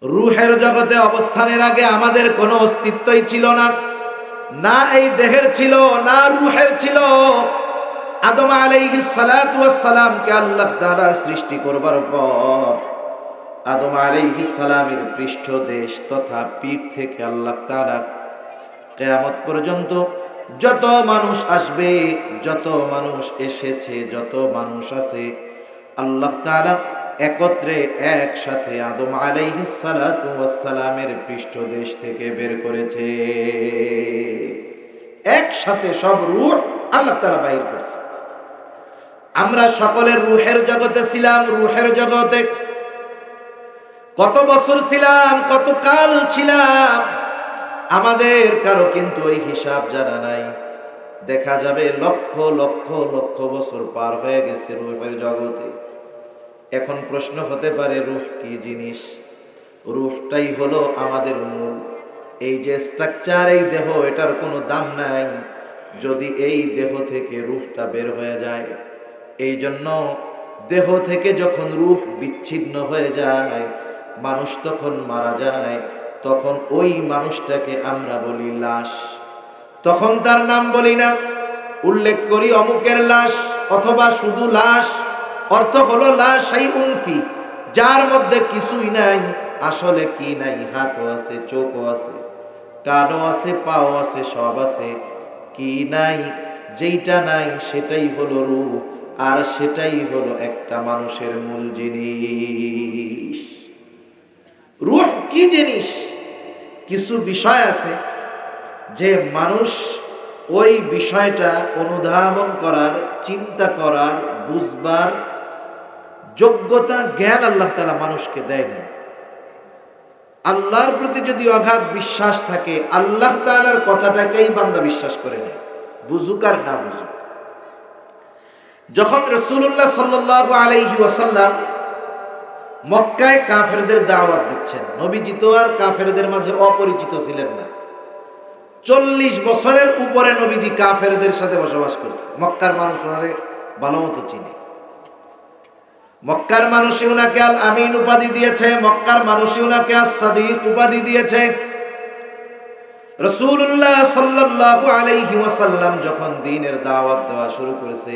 রূহের জগতে অবস্থানের আগে আমাদের কোনো অস্তিত্বই ছিল না, না এই দেহের ছিল না রূহের ছিল। আদম আলাইহিস সালাতু ওয়াস সালামকে আল্লাহ তাআলা সৃষ্টি করবার পর আদম আলাইহিস সালামের পৃষ্ঠদেশ তথা পিঠ থেকে আল্লাহ তাআলা কিয়ামত পর্যন্ত যত মানুষ আসবে, যত মানুষ এসেছে, যত মানুষ আছে, আল্লাহ তাআলা একত্রে একসাথে আদম আলাইহিস সালাতু ওয়াস সালামের পৃষ্ঠদেশ থেকে বের করেছে। একসাথে সব রূহ আল্লাহ তাআলা বাইর করেছে। আমরা সকলে রূহের জগতে ছিলাম। রূহের জগতে কত বছর ছিলাম, কত কাল ছিলাম, আমাদের কারো কিন্তু ওই হিসাব জানা নাই। দেখা যাবে লক্ষ লক্ষ লক্ষ বছর পার হয়ে গেছে রূহের জগতে। এখন প্রশ্ন হতে পারে, রূহ কি জিনিস? রূহটাই হলো আমাদের মূল। এই যে স্ট্রাকচার, এই দেহ, এটার কোনো দাম নাই যদি এই দেহ থেকে রূহটা বের হয়ে যায়। এই জন্য দেহ থেকে যখন রূহ বিচ্ছিন্ন হয়ে যায়, মানুষ তখন মারা যায়, তখন ওই মানুষটাকে আমরা বলি লাশ। তখন তার নাম বলি না, উল্লেখ করি অমুকের লাশ অথবা শুধু লাশ। অর্থ হলো লা শাইউন ফি, যার মধ্যে কিছুই নাই। আসলে কি নাই? হাতও আছে, চোখও আছে, কানও আছে, পাও আছে, সব আছে। কি নাই? যেইটা নাই সেটাই হলো রূহ, আর সেটাই হলো একটা মানুষের মূল জিনিস। রূহ কি জিনিস? কিছু বিষয় আছে যে মানুষ ওই বিষয়টা অনুধাবন করার, চিন্তা করার, বুঝবার যোগ্যতা, জ্ঞান আল্লাহ তাআলা মানুষকে দেয় না। আল্লাহর প্রতি যদি অগাধ বিশ্বাস থাকে, আল্লাহ তাআলার কথাটাকেই বান্দা বিশ্বাস করে নেয়, বুঝুক আর না বুঝুক। যখন রাসূলুল্লাহ সাল্লাল্লাহু আলাইহি ওয়াসাল্লাম মক্কায় কাফেরদের দাওয়াত দিচ্ছেন, নবীজি তো আর কাফেরদের মাঝে অপরিচিত ছিলেন না। 40 বছরের উপরে নবীজি কাফেরদের সাথে বসবাস করছে। মক্কার মানুষ ওনারে ভালো মতো চিনে। মক্কার মানুষই উনাকে আল আমিন উপাধি দিয়েছে, মক্কার মানুষই উনাকে আস-সাদিক উপাধি দিয়েছে। রাসূলুল্লাহ সাল্লাল্লাহু আলাইহি ওয়াসাল্লাম যখন দ্বীনের দাওয়াত দেওয়া শুরু করেছে,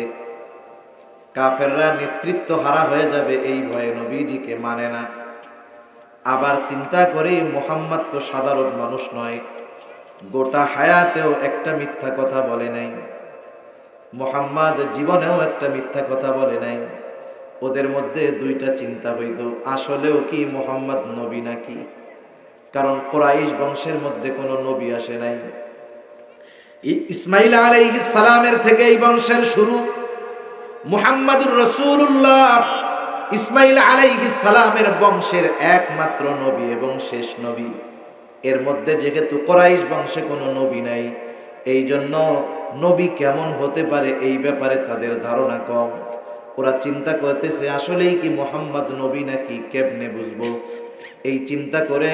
কাফেররা নেতৃত্ব হারা হয়ে যাবে এই ভয়ে নবীজিকে মানে না। আবার চিন্তা করে, মুহাম্মদ তো সাধারণ মানুষ নয়, গোটা হায়াতেও একটা মিথ্যা কথা বলে নাই, মুহাম্মদ জীবনেও একটা মিথ্যা কথা বলে নাই। ওদের মধ্যে দুইটা চিন্তা হইতো, আসলেও কি মুহাম্মদ নবী নাকি? কারণ কুরাইশ বংশের মধ্যে কোনো নবী আসে নাই। ইসমাইল আলাইহিস সালামের থেকে এই বংশের শুরু। মুহাম্মাদুর রাসূলুল্লাহ ইসমাইল আলাইহিস সালামের বংশের একমাত্র নবী এবং শেষ নবী। এর মধ্যে যেহেতু কুরাইশ বংশে কোনো নবী নাই, এই জন্য নবী কেমন হতে পারে এই ব্যাপারে তাদের ধারণা কম। ওরা চিন্তা করতেছে, আসলেই কি মুহাম্মদ নবী নাকি, কেমনে বুঝবো? এই চিন্তা করে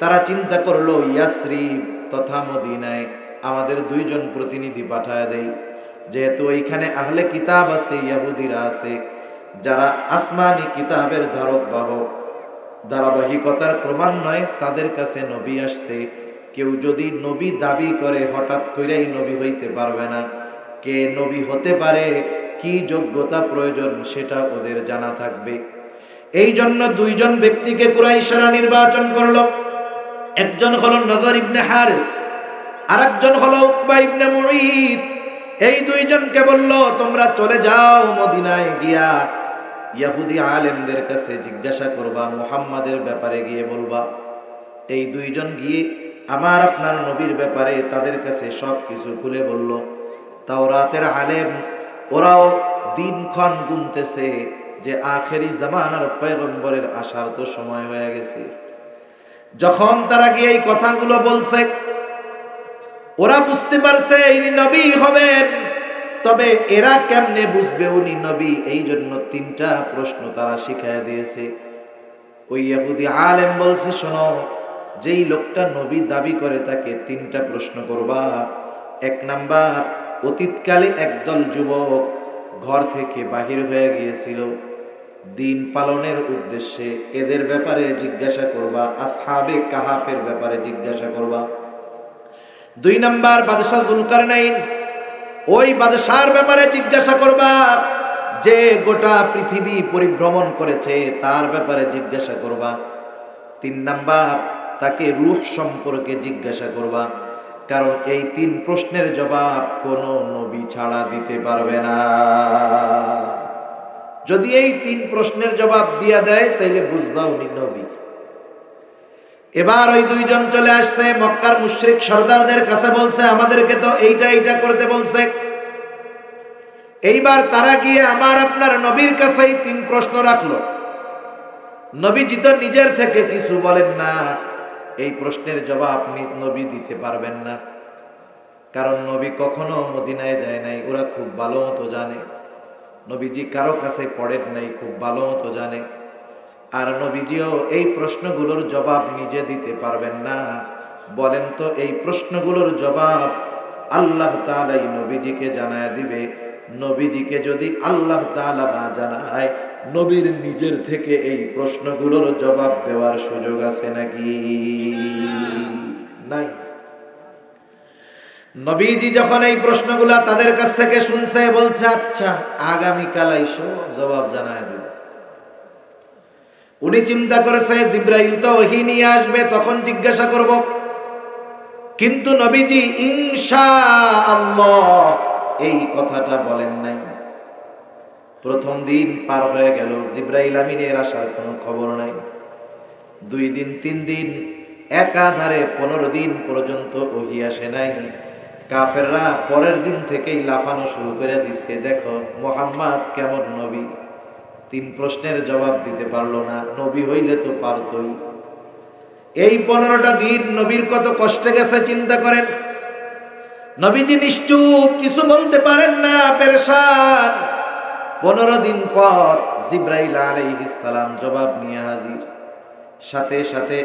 তারা চিন্তা করলো, ইয়াসরিব তথা মদিনায় আমাদের 2 জন প্রতিনিধি পাঠায় দেই। যেহেতু এইখানে আহলে কিতাব আছে, ইহুদিরা আছে, যারা আসমানি কিতাবের ধারক বাহক, ধারাবাহিকতার ক্রমান্বয়ে তাদের কাছে নবী আসছে। কেউ যদি নবী দাবি করে, হঠাৎ করেই নবী হইতে পারবে না। কে নবী হতে পারে, কি যোগ্যতা প্রয়োজন, সেটা ওদের জানা থাকবে। এই জন্য 2 জন ব্যক্তিকে কুরাইশরা নির্বাচন করলো। একজন হলো নযর ইবনে হারিস, আরেকজন হলো উকবা ইবনে মুঈত। এই 2 জনকে বলল, তোমরা চলে যাও মদিনায়, গিয়া ইহুদি আলেমদের কাছে জিজ্ঞাসা করবা, মুহাম্মাদের ব্যাপারে গিয়ে বলবা। এই 2 জন গিয়ে আমার আপনার নবীর ব্যাপারে তাদের কাছে সব কিছু খুলে বলল। তাওরাতের আলেম, ওরাও দিনক্ষণ গুনতেছে যে আখেরি জামানার পয়গম্বরের আসার তো সময় হয়ে গেছে। যখন তারা গিয়ে এই কথাগুলো বলছে, ওরা বুঝতে পারছে ইনি নবী হবেন। তবে এরা কেমনে বুঝবে উনি নবী? এই জন্য 3টা প্রশ্ন তারা শিখায় দিয়েছে। ওই ইহুদি আলেম বলছে, শোনো, যেই লোকটা নবী দাবি করে তাকে 3টা প্রশ্ন করবা। 1 নাম্বার, অতীতকালে একদল যুবক ঘর থেকে বাহির হয়ে গিয়েছিল, দিন পালনের উদ্দেশ্যে এদের ব্যাপারে জিজ্ঞাসা করবা, আসহাবে কাহাফের ব্যাপারে জিজ্ঞাসা করবা। 2 নাম্বার বাদশাহ যুলকারনাইন, ওই বাদশার ব্যাপারে জিজ্ঞাসা করবা যে গোটা পৃথিবী পরিভ্রমণ করেছে, তার ব্যাপারে জিজ্ঞাসা করবা। 3 নাম্বার তাকে রূহ সম্পর্কে জিজ্ঞাসা করবা, কারণ এই 3 প্রশ্নের জবাব কোন নবী ছাড়া দিতে পারবে না। যদি এই 3 প্রশ্নের জবাব দিয়া দেয় তাইলে বুঝবা উনি নবী। এবার ওই 2 জন চলে আসছে, মক্কার মুশরিক সর্দারদের কাছে বলছে আমাদেরকে তো এইটা করতে বলছে। এইবার তারা গিয়ে আমার আপনার নবীর কাছেই 3 প্রশ্ন রাখলো। নবীজি তো নিজের থেকে কিছু বলেন না, এই প্রশ্নের জবাব নবী দিতে পারবেন না, কারণ নবী কখনো মদিনায় যায় নাই, ওরা খুব ভালো মতো জানে। নবীজি কারো কাছে পড়েন নাই, খুব ভালো মতো জানে। আর নবীজিও এই প্রশ্নগুলোর জবাব নিজে দিতে পারবেন না। বলেন তো এই প্রশ্নগুলোর জবাব আল্লাহ তাআলাই নবীজিকে জানায় দিবে। নবীজিকে যদি আল্লাহ তাআলা না জানায়, নবীর নিজের থেকে এই প্রশ্নগুলোর জবাব দেওয়ার সুযোগ আছে নাকি? নাই। নবীজি যখন এই প্রশ্নগুলা তাদের কাছ থেকে শুনছে, বলছে আচ্ছা আগামীকাল আইসো, জবাব জানায় দেব। উনি চিন্তা করেছে জিব্রাইল তো ওহী নিয়ে আসবে, তখন জিজ্ঞাসা করব। কিন্তু নবীজি ইনশাআল্লাহ এই কথাটা বলেন নাই। প্রথম দিন পার হয়ে গেল, জিব্রাইল আমিনের আসার কোনো খবর নাই। 2 দিন 3 দিন একাধারে 15 দিন পর্যন্ত ওহী আসে নাই। কাফেররা পরের দিন থেকেই লাফানো শুরু করে দিছে, দেখো মুহাম্মদ কেমন নবী, 3 প্রশ্নের জবাব দিতে পারলো না, নবী হইলে তো পারতই। এই 15টা দিন নবীর কত কষ্টে গেছে চিন্তা করেন। নবীজি নিশ্চুপ, কিছু বলতে পারেন না, পেরেশান। 15 দিন পর জিব্রাইল আলাইহিস সালাম জবাব নিয়ে হাজির। সাথে সাথে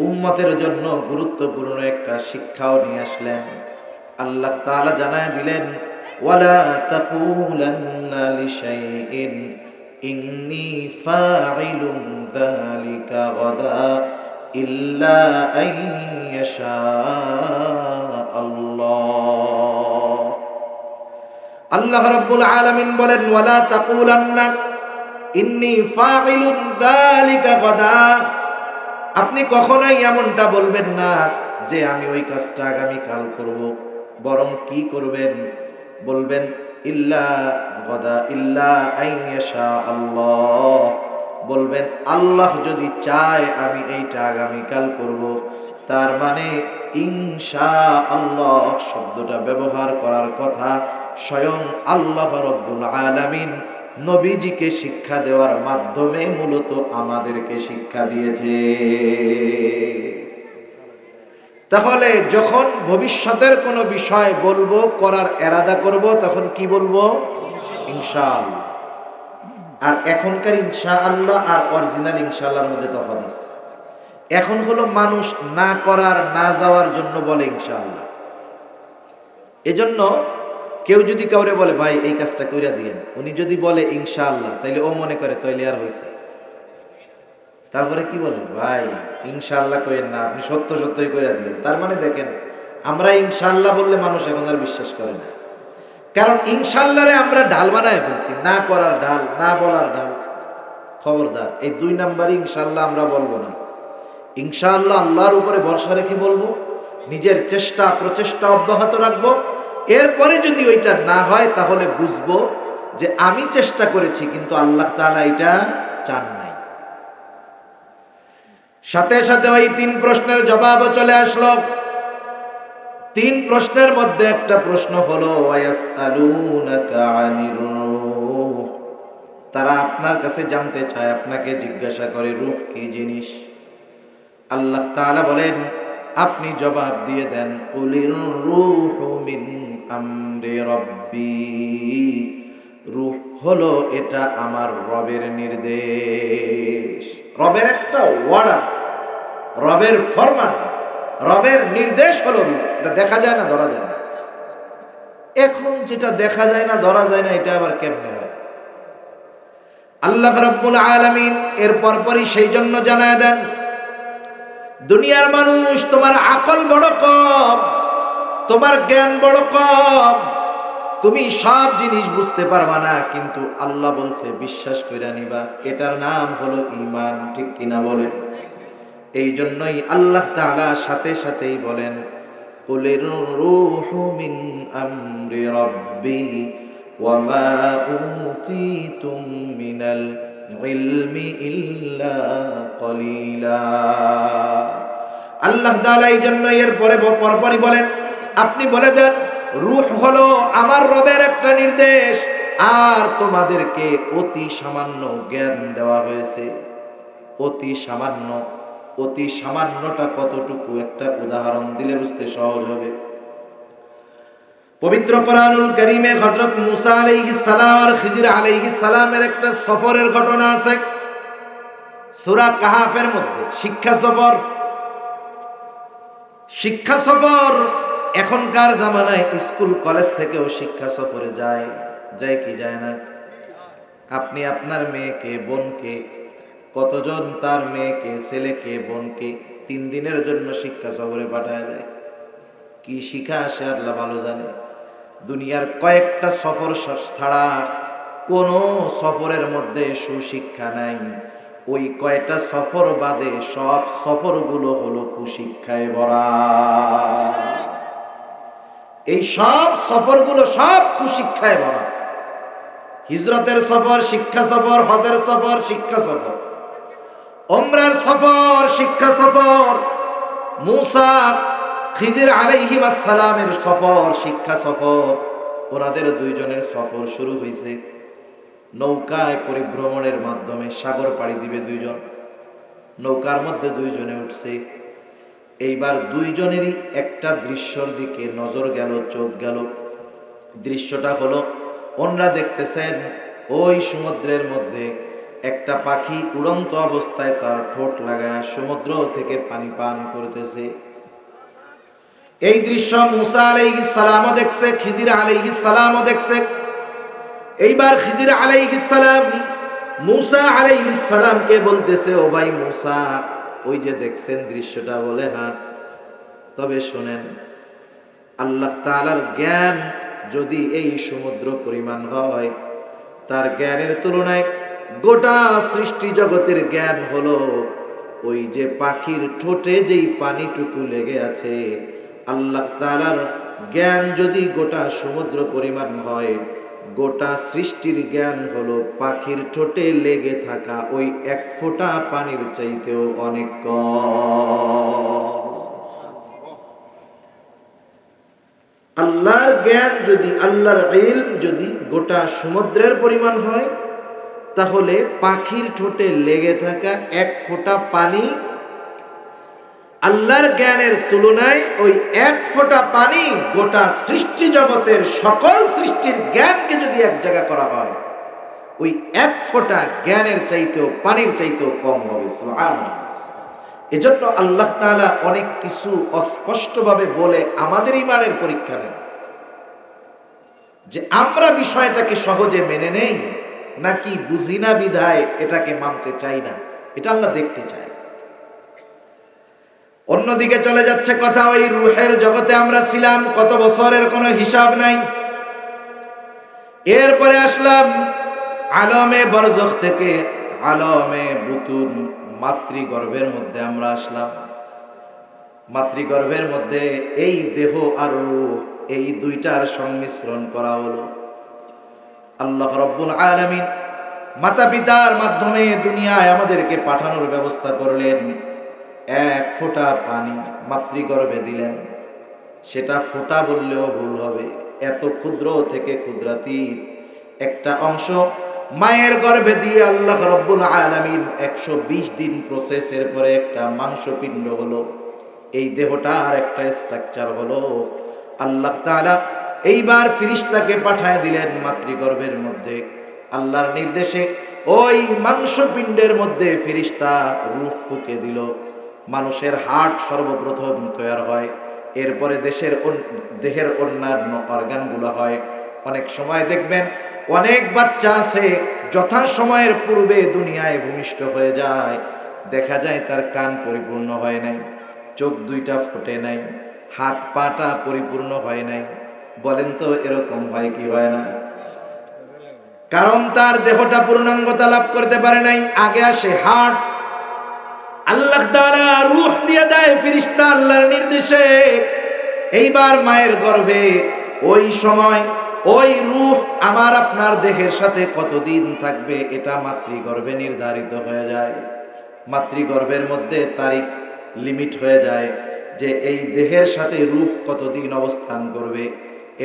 উম্মতের জন্য গুরুত্বপূর্ণ একটা শিক্ষাও নিয়ে আসলেন। আল্লাহ তাআলা জানায় দিলেন, ওয়ালা তাকুলান্না লিশাইইন ইন্নী ফাইলুন যালিকা গাদা ইল্লা আইয়াশা আল্লাহ। আল্লাহ রাব্বুল আলামিন বলেন, ওয়ালা তাকুলান্না ইন্নী ফাইলুন যালিকা গাদা, আপনি কখনোই এমনটা বলবেন না যে আমি ওই কাজটা আগামী কাল করব। বরং কি করবেন? বলবেন ইল্লা গাদা ইল্লা আইয়াশা আল্লাহ, বলবেন আল্লাহ যদি চায় আমি এইটা আগামী কাল করব। তার মানে ইনশাআল্লাহ শব্দটা ব্যবহার করার কথা স্বয়ং আল্লাহ রাব্বুল আলামিন নবীজিকে শিক্ষা দেওয়ার মাধ্যমে মূলত আমাদেরকে শিক্ষা দিয়েছে। তাহলে যখন ভবিষ্যতের কোনো বিষয় বলবো, করার এরাদা করব, তখন কি বলবো? ইনশাআল্লাহ। আর এখনকার ইনশাআল্লাহ আর অরিজিনাল ইনশাআল্লাহর মধ্যে তফাৎ আছে। এখন হলো মানুষ না করার, না যাওয়ার জন্য বলে ইনশাআল্লাহ। এজন্য কেউ যদি কাউরে বলে ভাই এই কাজটা কইরা দিয়েন, উনি যদি বলে ইনশাআল্লাহ, তাইলে ও মনে করে তাইলে আর হইছে। তারপরে কি বলে, ভাই ইনশাআল্লাহ কইেন না, আপনি সত্য সত্যই কইরা দিয়েন। তার মানে দেখেন, আমরা ইনশাআল্লাহ বললে মানুষ এখন আর বিশ্বাস করে না, কারণ ইনশাআল্লাহরে আমরা ঢাল বানায় ফেলছি, না করার ঢাল, না বলার ঢাল। খবরদার, এই 2 নাম্বারই ইনশাআল্লাহ আমরা বলবো না। ইনশাআল্লাহ আল্লাহর উপরে ভরসা রেখে বলবো, নিজের চেষ্টা প্রচেষ্টা অব্যাহত রাখবো। এরপরে যদি ওইটা না হয় তাহলে বুঝবো যে আমি চেষ্টা করেছি কিন্তু আল্লাহ তাআলা এটা চান নাই। সাথে সাথে ওই 3 প্রশ্নের জবাবও চলে আসলো। 3 প্রশ্নের মধ্যে একটা প্রশ্ন হলো ওয়ায়াসআলুনাকা আনির রূহ, তারা আপনার কাছে জানতে চায়, আপনাকে জিজ্ঞাসা করে রূহ কি জিনিস। আল্লাহ তাআলা বলেন, আপনি জবাব দিয়ে দেন কুলির রূহু মিন আমরি রাব্বি, রূহ হলো এটা আমার রবের নির্দেশ। রবের একটা অর্ডার, রবের ফরমান, রবের নির্দেশ হলো রূহ। এটা দেখা যায় না, ধরা যায় না। এখন যেটা দেখা যায় না, ধরা যায় না, এটা আবার কেমনে হয়? আল্লাহ রাব্বুল আলামিন এর পরপরই সেই জন্য জানায় দেন, দুনিয়ার মানুষ তোমার আকল বড় কম, তোমার জ্ঞান বড় কম, তুমি সব জিনিস বুঝতে পারবা না, কিন্তু আল্লাহ বলছে বিশ্বাস কইরা নিবা, এটার নাম হলো ঈমান। ঠিক কিনা বলেন? এই জন্যই আল্লাহ তাআলা সাথে সাথেই বলেন, কুলির রূহু মিন আমরি রাব্বি ওয়া মা উতীতুম মিনাল ইলমি ইল্লা কলিলা। আল্লাহ তাআলা এই জন্য এর পরপরই বলেন, আপনি বলে দেন রূহ হলো আমার রবের একটা নির্দেশ, আর তোমাদেরকে অতি সামান্য জ্ঞান দেওয়া হয়েছে। অতি সামান্য, অতি সামান্যটা কতটুকু একটা উদাহরণ দিলে বুঝতে সহজ হবে। পবিত্র কোরআনুল কারীমে হযরত মূসা আলাইহিস সালাম আর খিজির আলাইহিস সালামের একটা সফরের ঘটনা আছে সূরা কাহাফের মধ্যে। শিক্ষা সফর, শিক্ষা সফর এখনকার জামানায় স্কুল কলেজ থেকেও শিক্ষা সফরে যায়, যায় কি যায় না? আপনি আপনার মেয়েকে, বোনকে, কতজন তার মেয়েকে, ছেলেকে, বোনকে 3 দিনের জন্য শিক্ষা সফরে পাঠায় দেয়। কি শিক্ষা আসে আল্লাহ ভালো জানে। দুনিয়ার কয়েকটা সফর ছাড়া কোন সফরের মধ্যে সুশিক্ষা নাই। ওই কয়টা সফর বাদে সব সফরগুলো হলো কুশিক্ষায় ভরা। এই সব সফরগুলো সব কুশিক্ষায় ভরা। হিজরতের সফর শিক্ষা সফর, হজের সফর শিক্ষা সফর, উমরার সফর শিক্ষা সফর, মূসা খিজির আলাইহিস সালামের সফর শিক্ষা সফর। ওনাদের দুইজনের সফর শুরু হয়েছে নৌকায় পরিভ্রমণের মাধ্যমে। সাগর পাড়ি দিবে দুইজন, নৌকার মধ্যে দুইজনে উঠছে। এইবার দুইজনেরই একটা দৃশ্যর দিকে নজর গেল, চোখ গেল। দৃশ্যটা হলো, ওনারা দেখতেছেন ওই সমুদ্রের মধ্যে একটা পাখি উড়ন্ত অবস্থায় তার ঠোঁট লাগায় সমুদ্র থেকে পানি পান করতেছে। এই দৃশ্য মূসা আলাইহিস সালামও দেখছে, খিজির আলাইহিস সালামও দেখছে। এইবার খিজির আলাইহিস সালাম মূসা আলাইহিস সালামকে বলতেছে, ও ভাই মূসা, ওই যে দেখছেন দৃশ্যটা? বলে হ্যাঁ। তবে শুনেন, আল্লাহ তাআলার জ্ঞান যদি এই সমুদ্র পরিমাণ হয়, তার জ্ঞানের তুলনায় গোটা সৃষ্টি জগতের জ্ঞান হলো ওই যে পাখির ঠোঁটে যেই পানিটুকু লেগে আছে। আল্লাহ তাআলার জ্ঞান যদি গোটা সমুদ্র পরিমাণ হয়, গোটা সৃষ্টির জ্ঞান হলো পাখির ঠোঁটে লেগে থাকা ওই 1 ফোঁটা পানির চাইতেও অনেক কম। আল্লাহর জ্ঞান যদি, আল্লাহর ইলম যদি গোটা সমুদ্রের পরিমাণ হয়, তাহলে পাখির ঠোঁটে লেগে থাকা 1 ফোঁটা পানি আল্লাহর জ্ঞানের তুলনায় ওই 1 ফোঁটা পানি গোটা সৃষ্টি জগতের সকল সৃষ্টির জ্ঞানকে যদি এক জায়গা করা হয়, ওই 1 ফোঁটা জ্ঞানের চাইতেও, পানির চাইতেও কম হবে। সুবহানাল্লাহ। এজন্য আল্লাহ তাআলা অনেক কিছু অস্পষ্টভাবে বলে আমাদের ঈমানের পরীক্ষা নেন, যে আমরা বিষয়টাকে সহজে মেনে নেই নাকি বুঝি না বিধায় এটাকে মানতে চাই না, এটা আল্লাহ দেখতে চায়। অন্যদিকে চলে যাচ্ছে কথা, ওই রূহের জগতে আমরা ছিলাম কত বছরের কোনো হিসাব নাই। এরপরে আসলাম আলমে বরজখ থেকে আলমে বুতুন, মাতৃগর্ভের মধ্যে আমরা আসলাম। মাতৃগর্ভের মধ্যে এই দেহ আর রূহ, এই দুইটার সংমিশ্রণ করা হলো। আল্লাহ রাব্বুল আলামিন মাতা পিতার মাধ্যমে দুনিয়ায় আমাদেরকে পাঠানোর ব্যবস্থা করলেন। 1 ফোঁটা পানি মাতৃগর্ভে দিলেন। সেটা ফোঁটা বললেও ভুল হবে, এত ক্ষুদ্র থেকে ক্ষুদ্রাতীত একটা অংশ মায়ের গর্ভে দিয়ে আল্লাহ রাব্বুল আলামিন 120 দিন প্রসেসের পরে একটা মাংসপিণ্ড হলো। এই দেহটার একটা স্ট্রাকচার হলো। আল্লাহ তাআলা এইবার ফেরেশতাকে পাঠায় দিলেন মাতৃগর্ভের মধ্যে। আল্লাহর নির্দেশে ওই মাংসপিণ্ডের মধ্যে ফেরেশতা রূহ ফুঁকে দিল। মানুষের হার্ট সর্বপ্রথম তৈরি হয়, এরপরে দেহের অন্যান্য অর্গানগুলো হয়। অনেক সময় দেখবেন অনেক বাচ্চা আছে যথা সময়ের পূর্বে দুনিয়ায় ভূমিষ্ঠ হয়ে যায়, দেখা যায় তার কান পরিপূর্ণ হয় নাই, চোখ দুইটা ফোটে নাই, হাত পাটা পরিপূর্ণ হয় নাই। বলেন তো এরকম হয় কি হয় না? কারণ তার দেহটা পূর্ণাঙ্গতা লাভ করতে পারে নাই। আগে আসে হার্ট, আল্লাহ তাআলা রূহ দিয়ে দেয় ফেরেশতা আল্লাহর নির্দেশে। এইবার মায়ের গর্ভে ওই সময় ওই রূহ আমার আপনার দেহের সাথে কতদিন থাকবে এটা মাতৃগর্ভে নির্ধারিত হয়ে যায়। মাতৃগর্ভের মধ্যে তারিখ লিমিট হয়ে যায় যে এই দেহের সাথে রূহ কতদিন অবস্থান করবে।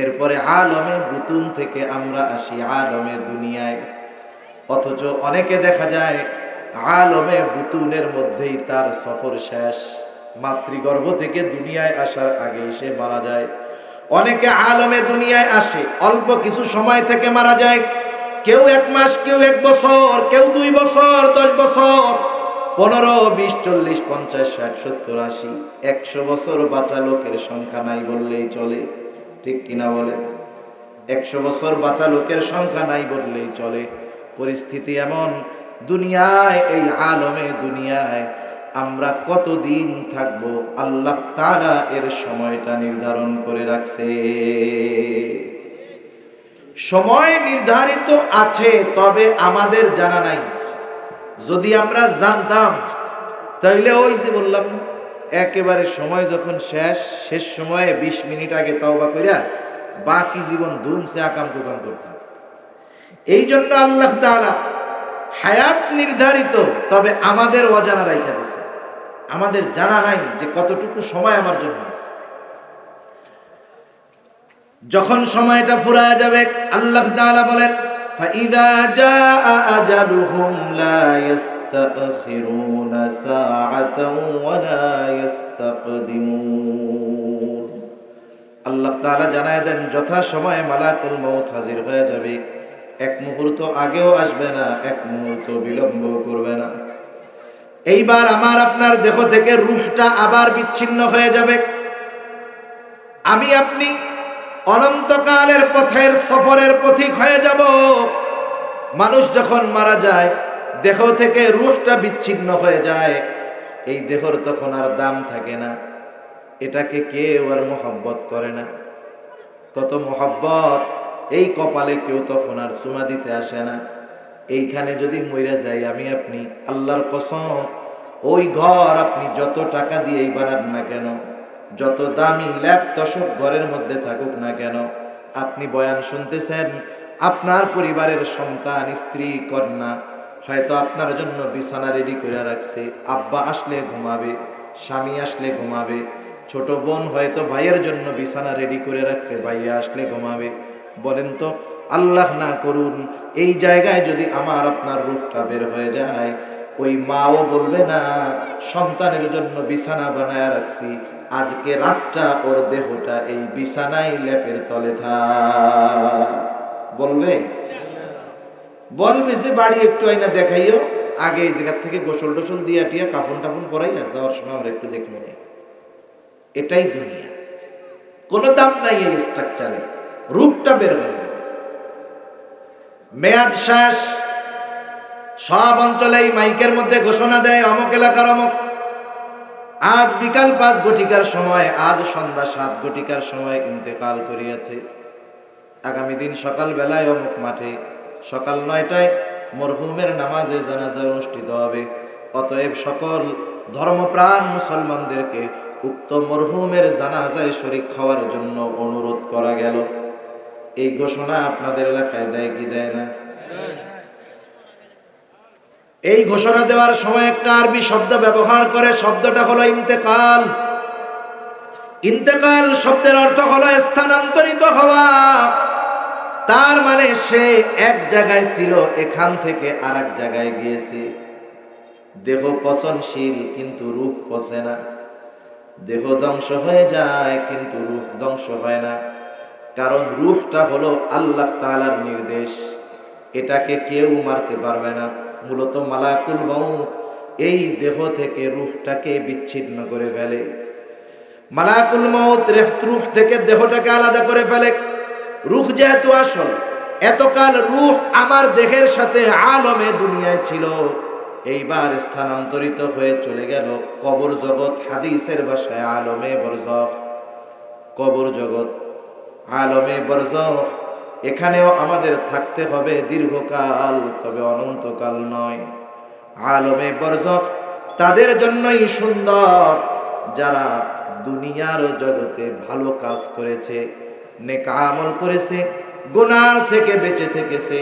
এরপরে আলমে বুতুন থেকে আমরা আসি আলমে দুনিয়ায়। অথচ অনেকে দেখা যায় আলমে বুতুনের মধ্যেই তার সফর শেষ, মাতৃগর্ভ থেকে দুনিয়ায় আসার আগেই সে মারা যায়। অনেকে আলমে দুনিয়ায় আসে, অল্প কিছু সময় থেকে মারা যায়। কেউ 1 মাস, কেউ 1 বছর, কেউ 2 বছর, 10 বছর, 15, 20, 40, 50, 60, 70, 80, 100 বছর বাঁচা লোকের সংখ্যা নাই বললেই চলে। ঠিক কিনা বলে? 100 বছর বাঁচা লোকের সংখ্যা নাই বললেই চলে। পরিস্থিতি এমন, দুনিয়ায় এই আলমে দুনিয়ায় আমরা কতদিন থাকবো আল্লাহ তাআলা এর সময়টা নির্ধারণ করে রাখছে। সময় নির্ধারিত আছে, তবে আমাদের জানা নাই। যদি আমরা জানতাম তাইলে ওই যে বললাম না, একেবারে সময় যখন শেষ সময়ে 20 মিনিট আগে তওবা কইরা বাকি জীবন ধুমসে আকাম কুকাম করতাম। এই জন্য আল্লাহ তাআলা হায়াত নির্ধারিত, তবে আমাদের অজানা রাইখা দিয়েছে। আমাদের জানা নাই যে কতটুকু সময় আমার জন্য আছে। যখন সময়টা ফুরায় যাবে আল্লাহ তাআলা বলেন ফাইদা জাআ আজালুহুম লা ইস্তাখিরুনা সাআতাও ওয়া লা ইস্তাকদিমুন। আল্লাহ তাআলা জানায় দেন যথা সময়ে মালাকুল মউত হাজির হয়ে যাবে, 1 মুহূর্ত আগেও আসবে না, 1 মুহূর্ত বিলম্ব করবে না। এইবার আমার আপনার দেহ থেকে রূহটা আবার বিচ্ছিন্ন হয়ে যাবে। আমি আপনি অনন্তকালের পথের সফরের পথিক হয়ে যাব। মানুষ যখন মারা যায়, দেহ থেকে রূহটা বিচ্ছিন্ন হয়ে যায়, এই দেহর তখন আর দাম থাকে না। এটাকে কেউ আর মহব্বত করে না। কত মহব্বত, এই কপালে কেউ তখন আর চুমা দিতে আসে না। এইখানে যদি মইরা যাই আমি আপনি, আল্লাহর কসম, ওই ঘর আপনি যত টাকা দিয়েই বানান না কেন, যত দামি ল্যাপ তসক ঘরের মধ্যে থাকুক না কেন, আপনি বয়ান শুনতেছেন, আপনার পরিবারের সন্তান, স্ত্রী, কন্যা হয়তো আপনার জন্য বিছানা রেডি করে রাখছে। আব্বা আসলে ঘুমাবে, স্বামী আসলে ঘুমাবে, ছোট বোন হয়তো ভাইয়ের জন্য বিছানা রেডি করে রাখছে, ভাইয়া আসলে ঘুমাবে। বলেন তো, আল্লাহ না করুন এই জায়গায় যদি আমার আপনার রূহটা বের হয়ে যায়, ওই মাও বলবে না সন্তানের জন্য বিছানা বানায় রাখছি, আজকে রাতটা ওর দেহটা এই বিছানায় লেপের তলে থাক। বলবে? বলবে যে বাড়ি একটু আইনা দেখাইও, আগে এই জায়গা থেকে গোসল টোসল দিয়া টিয়া কাফন টাফন পরাইয়া যাওয়ার সময় আমরা একটু দেখবো না। এটাই দুনিয়া, কোনো দাম নাই এই স্ট্রাকচারের। রূপটা বের হয়ে গেল, মেয়াদ শেষ। সব অঞ্চলে মাইকের মধ্যে ঘোষণা দেয় অমুক এলাকার অমুক, আজ বিকাল 5 ঘটিকার সময়, আজ সন্ধ্যা 7 ঘটিকার সময় ইন্তেকাল করিয়াছে। আগামী দিন সকাল বেলায় অমুক মাঠে সকাল 9টায় মরহুমের নামাজে জানাজা অনুষ্ঠিত হবে। অতএব সকল ধর্মপ্রাণ মুসলমানদেরকে উক্ত মরহুমের জানাজায় শরীক হওয়ার জন্য অনুরোধ করা গেল। এই ঘোষণা আপনাদের এলাকায় দেয় কি দেয় না? এই ঘোষণা দেওয়ার সময় একটা আরবি শব্দ ব্যবহার করে, শব্দটা হলো ইন্তেকাল। ইন্তেকাল শব্দের অর্থ হলো স্থানান্তরিত হওয়া। তার মানে সে এক জায়গায় ছিল, এখান থেকে আর এক জায়গায় গিয়েছে। দেহ পচনশীল কিন্তু রূহ পচে না। দেহ ধ্বংস হয়ে যায় কিন্তু রূহ ধ্বংস হয় না। কারণ রূহটা হলো আল্লাহ তাআলার নির্দেশ, এটাকে কেউ মারতে পারবে না। মূলত মালাকুল মউত এই দেহ থেকে রূহটাকে বিচ্ছিন্ন করে ফেলে। মালাকুল মউত রূহ থেকে দেহটাকে আলাদা করে ফেলে। রূহ যেহেতু আসল, এতকাল রূহ আমার দেহের সাথে আলমে দুনিয়ায় ছিল, এইবার স্থানান্তরিত হয়ে চলে গেল কবর জগৎ, হাদিসের ভাষায় আলমে বরজখ। কবর জগৎ, আলমে বরজখ, এখানেও আমাদের থাকতে হবে দীর্ঘকাল, তবে অনন্তকাল নয়। আলমে বরজখ তাদের জন্যই সুন্দর যারা দুনিয়ার জগতে ভালো কাজ করেছে, নেক আমল করেছে, গুনাহ থেকে বেঁচে থেকেছে।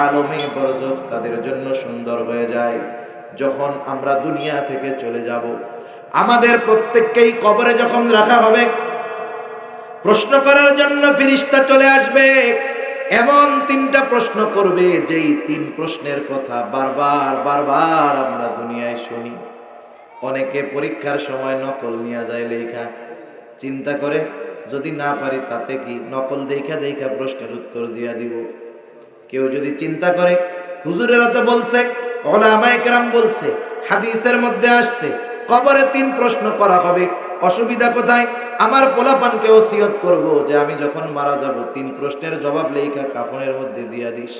আলমে বরজখ তাদের জন্য সুন্দর হয়ে যায়। যখন আমরা দুনিয়া থেকে চলে যাব, আমাদের প্রত্যেককেই কবরে যখন রাখা হবে, প্রশ্ন করার জন্য ফেরেশতা চলে আসবে। এমন 3টা প্রশ্ন করবে, যেই 3 প্রশ্নের কথা বারবার বারবার আমরা দুনিয়ায় শুনি। অনেকে পরীক্ষার সময় নকল নিয়ে যায় লেখা, চিন্তা করে যদি না পারি তাতে কি, নকল দেখা দেখা প্রশ্নের উত্তর দিয়া দিব। কেউ যদি চিন্তা করে হুজুরেরা তো বলছে, উলামায়ে কেরাম বলছে, হাদিসের মধ্যে আসছে কবরে 3 প্রশ্ন করা হবে, অসুবিধা কোথায়? আমার পোলাপানকে ওসিয়ত করব যে আমি যখন মারা যাব 3 প্রশ্নের জবাব লেখা কাফনের মধ্যে দিয়া দিস।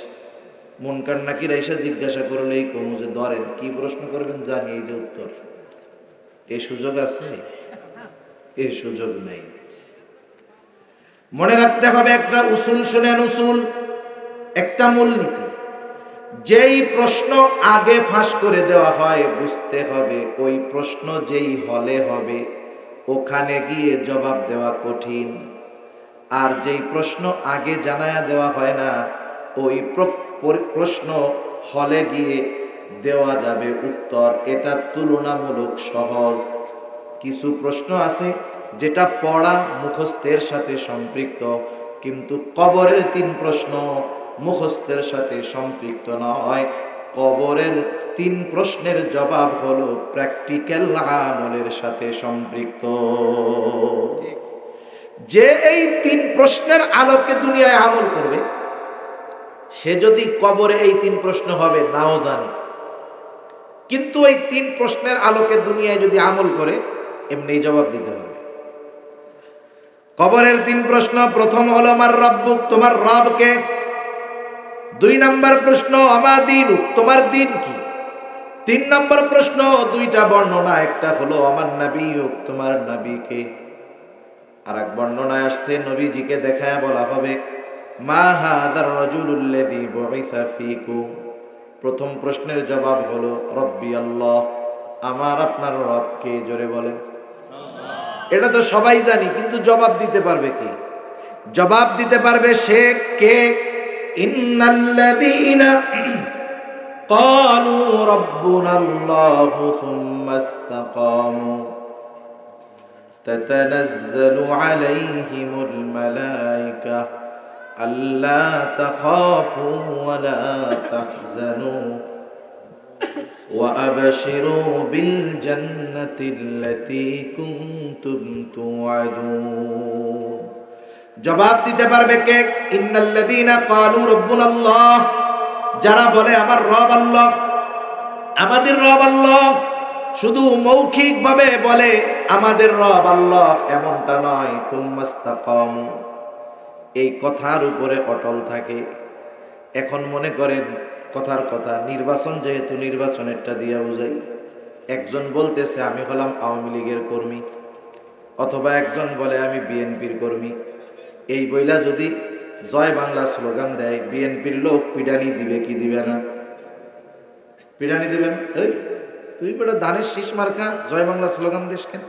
মুনকার নাকির এসে জিজ্ঞাসা করলেই কমু যে ধরেন কি প্রশ্ন করবেন, জানি এই যে উত্তর। এই সুযোগ আছে? এই সুযোগ নেই। মনে রাখতে হবে একটা উসুল, শুনেন উসুল, একটা মূলনীতি। যেই প্রশ্ন আগে ফাঁস করে দেওয়া হয়, বুঝতে হবে ওই প্রশ্ন যেই হলে হবে ওখানে গিয়ে জবাব দেওয়া কঠিন। আর যেই প্রশ্ন আগে জানায়া দেওয়া হয় না, ওই প্রশ্ন হলে গিয়ে দেওয়া যাবে উত্তর, এটা তুলনামূলক সহজ। কিছু প্রশ্ন আছে যেটা পড়া মুখস্থের সাথে সম্পৃক্ত, কিন্তু কবরের 3 প্রশ্ন মুখস্থের সাথে সম্পৃক্ত নয়। কবরের 3 প্রশ্নের জবাব হলো প্র্যাকটিক্যাল আমলের সাথে সম্পৃক্ত। যে এই 3 প্রশ্নের আলোকে দুনিয়ায় আমল করবে, সে যদি কবরে এই 3 প্রশ্ন হবে নাও জানে, কিন্তু এই 3 প্রশ্নের আলোকে দুনিয়ায় যদি আমল করে, এমনি জবাব দিতে হবে। কবরের 3 প্রশ্ন, প্রথম হলো আমার রব্বুক, তোমার রব কে? 2 নম্বর প্রশ্ন আমা দীনুক, তোমার দিন কি? 3 নম্বর প্রশ্ন 2টা বর্ণনা, একটা হলো আমার নবিয়ুক, তোমার নবী কে? আর এক বর্ণনায় আসছে নবীজিকে দেখায়া বলা হবে মা হাদার রাজুলুল্লাযী বুইসা ফীকুম। প্রথম প্রশ্নের জবাব হলো রব্বি আল্লাহ, আমার আপনার রব কে? জোরে বলেন। এটা তো সবাই জানি, কিন্তু জবাব দিতে পারবে কে? জবাব দিতে পারবে সে কে? ইন্নাল্লাযীনা ক্বালু রাব্বুনাল্লাহু সুম্মা ইসতাকামু তাতানাজ্জালু আলাইহিমুল মালায়েকা আল্লা তাখাফু ওয়া লা তাহজানু وأبشروا بالجنة التي كنتم توعدون। জবাব দিতে পারবে কে? ইন্নাল্লাযীনা ক্বালু রাব্বুনাল্লাহ, যারা বলে আমার রব আল্লাহ, আমাদের রব আল্লাহ, শুধু মৌখিক ভাবে বলে আমাদের রব আল্লাহ, এমনটা নয়। সুম্মা ইসতাকামু, এই কথার উপরে অটল থাকে। এখন মনে করেন কথার কথা, নির্বাচন যেহেতু, নির্বাচনেরটা দিয়া বুঝাই। একজন বলতেছে আমি হলাম আওয়ামী লীগের কর্মী, অথবা একজন বলে আমি বিএনপির কর্মী। এই বইলা যদি জয় বাংলা স্লোগান দেয়, বিএনপির লোক পিডানি দিবে কি দিবে না? পিডানি দিবেন। এই তুই বেটা ধানের শীষ মার্কা জয় বাংলা স্লোগান দিস কেন?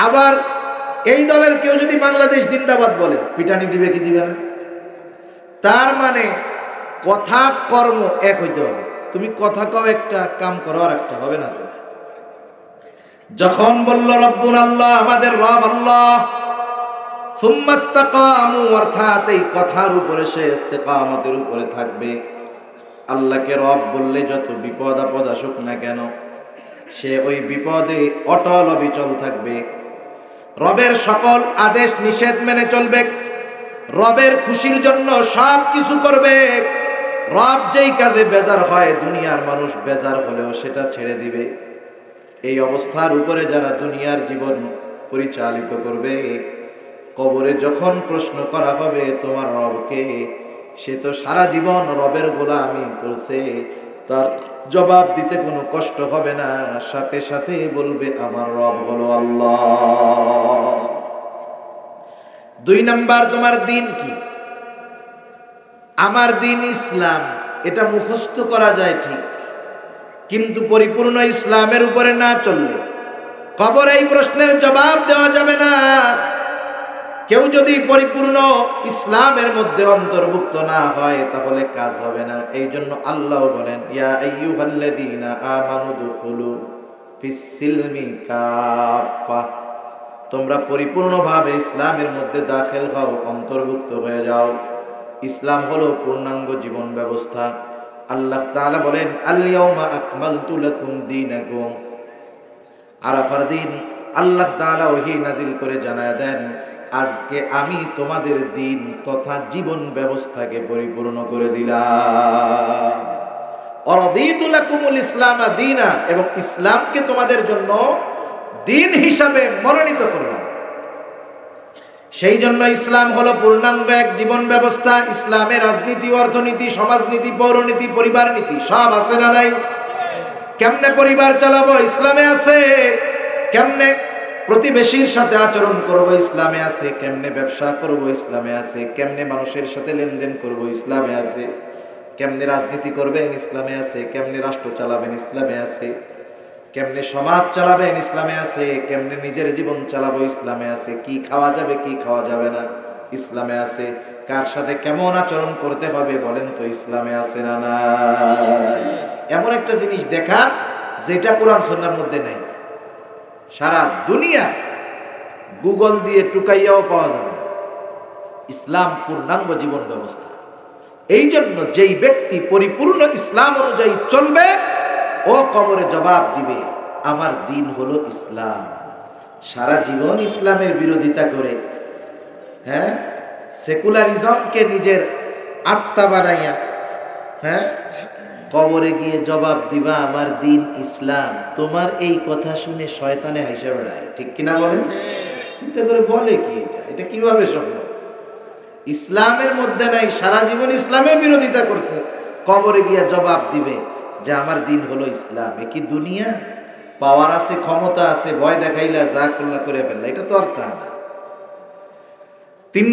আবার এই দলের কেউ যদি বাংলাদেশ জিন্দাবাদ বলে, পিটানি দিবে কি দিবে না? তার মানে কথা কর্ম এক হইতে হবে। তুমি কথা কও একটা, কাম করো আর একটা, হবে না তো? যখন বলল রব্বুন আল্লাহ, আমাদের রব আল্লাহ, সুম্মা ইসতাকামু, অর্থাৎ এই কথার উপরে সে ইস্তেকামতের উপরে থাকবে। আল্লাহকে রব বললে যত বিপদ আপদ আসুক না কেন, সে ওই বিপদে অটল অবিচল থাকবে। রবের সকল আদেশ নিষেধ মেনে চলবে, রবের খুশির জন্য সব কিছু করবে। রব যেই কাজে বেজার হয়, দুনিয়ার মানুষ বেজার হলেও সেটা ছেড়ে দিবে। এই অবস্থার উপরে যারা দুনিয়ার জীবন পরিচালিত করবে, কবরে যখন প্রশ্ন করা হবে তোমার রবকে, সে তো সারা জীবন রবের গোলামি করছে, তার জবাব দিতে কোনো কষ্ট হবে না, সাথে সাথে বলবে আমার রব হলো আল্লাহ। 2 নাম্বার, তোমার দিন কি? আমার দিন ইসলাম, এটা মুখস্থ করা যায় ঠিক, কিন্তু পরিপূর্ণ ইসলামের উপরে না চললে কবরে এই প্রশ্নের জবাব দেওয়া যাবে না। কেউ যদি পরিপূর্ণ ইসলামের মধ্যে অন্তর্ভুক্ত না হয় তাহলে কাজ হবে না। এই জন্য আল্লাহ বলেন, ইয়া আইয়ুহাল্লাযীনা আমানু দুখুলু ফিস সিলমি কাফা, তোমরা পরিপূর্ণভাবে ইসলামের মধ্যে দাখিল হও, অন্তর্ভুক্ত হয়ে যাও। ইসলাম হলো পূর্ণাঙ্গ জীবন ব্যবস্থা। আল্লাহ তাআলা বলেন, আল ইয়াউমা আকমালতু লাকুম দীনাকুম। আরাফার দিন আল্লাহ তাআলা ওহী নাজিল করে জানায় দেন, আজকে আমি তোমাদের দিন তথা জীবন ব্যবস্থাকে পরিপূর্ণ করে দিলাম। অরদীতু লাকুমুল ইসলাম দীনা, এবং ইসলামকে তোমাদের জন্য দিন হিসাবে মনোনীত করলাম। সেই জন্য ইসলাম হলো পূর্ণাঙ্গ এক জীবন ব্যবস্থা। ইসলামে রাজনীতি, অর্থনীতি, সমাজনীতি, পৌরনীতি, পরিবার নীতি সব আছে না নাই? কেমনে পরিবার চালাবো ইসলামে আছে, কেমনে প্রতিবেশীর সাথে আচরণ করব ইসলামে আছে, কেমনে ব্যবসা করব ইসলামে আছে, কেমনে মানুষের সাথে লেনদেন করব ইসলামে আছে, কেমনে রাজনীতি করবেন ইসলামে আছে, কেমনে রাষ্ট্র চালাবেন ইসলামে আছে, কেমনে সমাজ চালাবেন ইসলামে আছে, কেমনে নিজের জীবন চালাবো ইসলামে আছে, কি খাওয়া যাবে কি খাওয়া যাবে না ইসলামে আছে, কার সাথে কেমন আচরণ করতে হবে বলেন তো ইসলামে আছে না নাই? এমন একটা জিনিস দেখার যেটা কোরআন সুন্নাহর মধ্যে নাই। সারা দুনিয়া গুগল দিয়ে টুকাইয়াও পাওয়া যাবে না। ইসলাম পূর্ণাঙ্গ জীবন ব্যবস্থা। এই জন্য যেই ব্যক্তি পরিপূর্ণ ইসলাম অনুযায়ী চলবে ও কবরে জবাব দিবে আমার দিন হলো ইসলাম। সারা জীবন ইসলামের বিরোধিতা করে, হ্যাঁ, সেকুলারিজমকে নিজের আত্মা বানাইয়া, হ্যাঁ, কবরে গিয়ে জবাব দিবা আমার দিন ইসলাম। তোমার এই কথা শুনে শয়তানে হাসে বেড়ায়, ঠিক কিনা বলেন? চিন্তা করে বলে কি এটা কিভাবে সম্ভব? ইসলামের মধ্যে নাই, সারা জীবন ইসলামের বিরোধিতা করছে, কবরে গিয়া জবাব দিবে যে আমার দিন হলো ইসলাম। এ কি দুনিয়া? পাওয়ার আছে, ক্ষমতা আছে, ভয় দেখাইলা যা করলা করে ফেললা, এটা তো আর তা না। 3